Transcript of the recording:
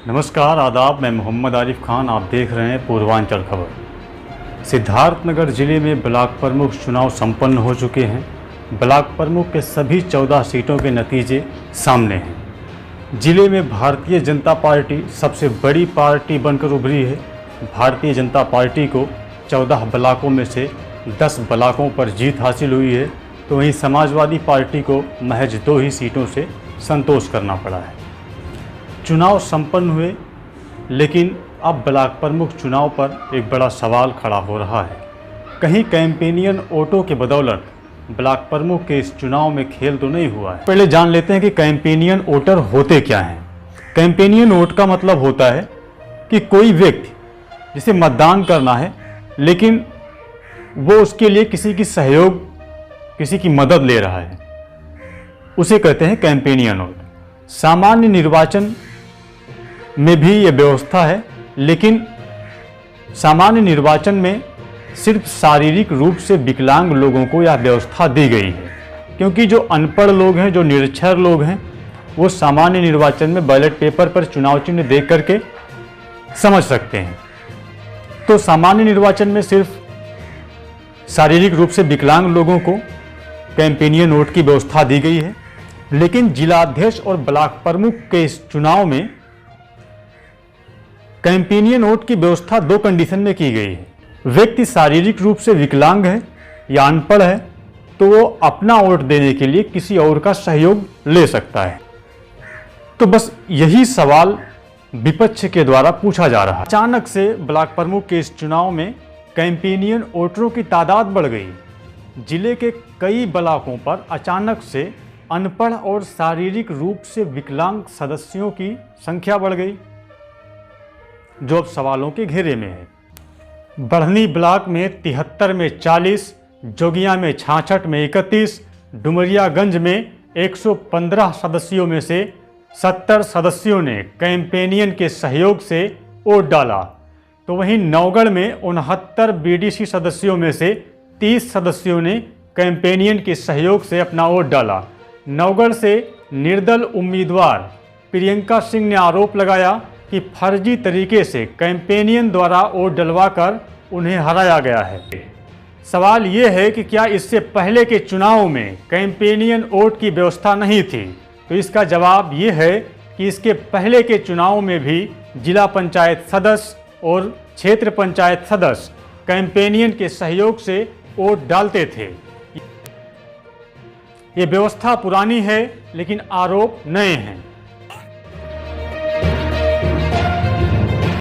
नमस्कार आदाब, मैं मोहम्मद आरिफ खान। आप देख रहे हैं पूर्वांचल खबर। सिद्धार्थनगर जिले में ब्लॉक प्रमुख चुनाव संपन्न हो चुके हैं। ब्लॉक प्रमुख के सभी 14 सीटों के नतीजे सामने हैं। जिले में भारतीय जनता पार्टी सबसे बड़ी पार्टी बनकर उभरी है। भारतीय जनता पार्टी को 14 ब्लॉकों में से 10 ब्लॉकों पर जीत हासिल हुई है, तो वहीं समाजवादी पार्टी को महज 2 ही सीटों से संतोष करना पड़ा है। चुनाव संपन्न हुए, लेकिन अब ब्लॉक प्रमुख चुनाव पर एक बड़ा सवाल खड़ा हो रहा है। कहीं कैंपेनियन वोटों के बदौलत ब्लॉक प्रमुख के इस चुनाव में खेल तो नहीं हुआ है। पहले जान लेते हैं कि कैंपेनियन वोटर होते क्या हैं। कैंपेनियन वोट का मतलब होता है कि कोई व्यक्ति जिसे मतदान करना है, लेकिन वो उसके लिए किसी की सहयोग, किसी की मदद ले रहा है, उसे कहते हैं कैंपेनियन वोट। सामान्य निर्वाचन में भी ये व्यवस्था है, लेकिन सामान्य निर्वाचन में सिर्फ शारीरिक रूप से विकलांग लोगों को यह व्यवस्था दी गई है, क्योंकि जो अनपढ़ लोग हैं, जो निरक्षर लोग हैं, वो सामान्य निर्वाचन में बैलेट पेपर पर चुनाव चिन्ह देख करके समझ सकते हैं। तो सामान्य निर्वाचन में सिर्फ शारीरिक रूप से विकलांग लोगों को कैंपेनियन वोट की व्यवस्था दी गई है। लेकिन जिलाध्यक्ष और ब्लॉक प्रमुख के इस चुनाव में कैंपेनियन वोट की व्यवस्था 2 कंडीशन में की गई है। व्यक्ति शारीरिक रूप से विकलांग है या अनपढ़ है, तो वो अपना वोट देने के लिए किसी और का सहयोग ले सकता है। तो बस यही सवाल विपक्ष के द्वारा पूछा जा रहा है। अचानक से ब्लॉक प्रमुख के इस चुनाव में कैंपेनियन वोटरों की तादाद बढ़ गई। जिले के कई ब्लॉकों पर अचानक से अनपढ़ और शारीरिक रूप से विकलांग सदस्यों की संख्या बढ़ गई, जो अब सवालों के घेरे में है। बढ़नी ब्लॉक में 73 में 40, जोगिया में 66 में 31, डुमरियागंज में 115 सदस्यों में से 70 सदस्यों ने कैंपेनियन के सहयोग से वोट डाला। तो वहीं नौगढ़ में 69 बीडीसी सदस्यों में से 30 सदस्यों ने कैंपेनियन के सहयोग से अपना वोट डाला। नौगढ़ से निर्दल उम्मीदवार प्रियंका सिंह ने आरोप लगाया कि फर्जी तरीके से कैंपेनियन द्वारा वोट डलवाकर उन्हें हराया गया है। सवाल ये है कि क्या इससे पहले के चुनाव में कैंपेनियन वोट की व्यवस्था नहीं थी? तो इसका जवाब ये है कि इसके पहले के चुनाव में भी जिला पंचायत सदस्य और क्षेत्र पंचायत सदस्य कैंपेनियन के सहयोग से वोट डालते थे। ये व्यवस्था पुरानी है, लेकिन आरोप नए हैं।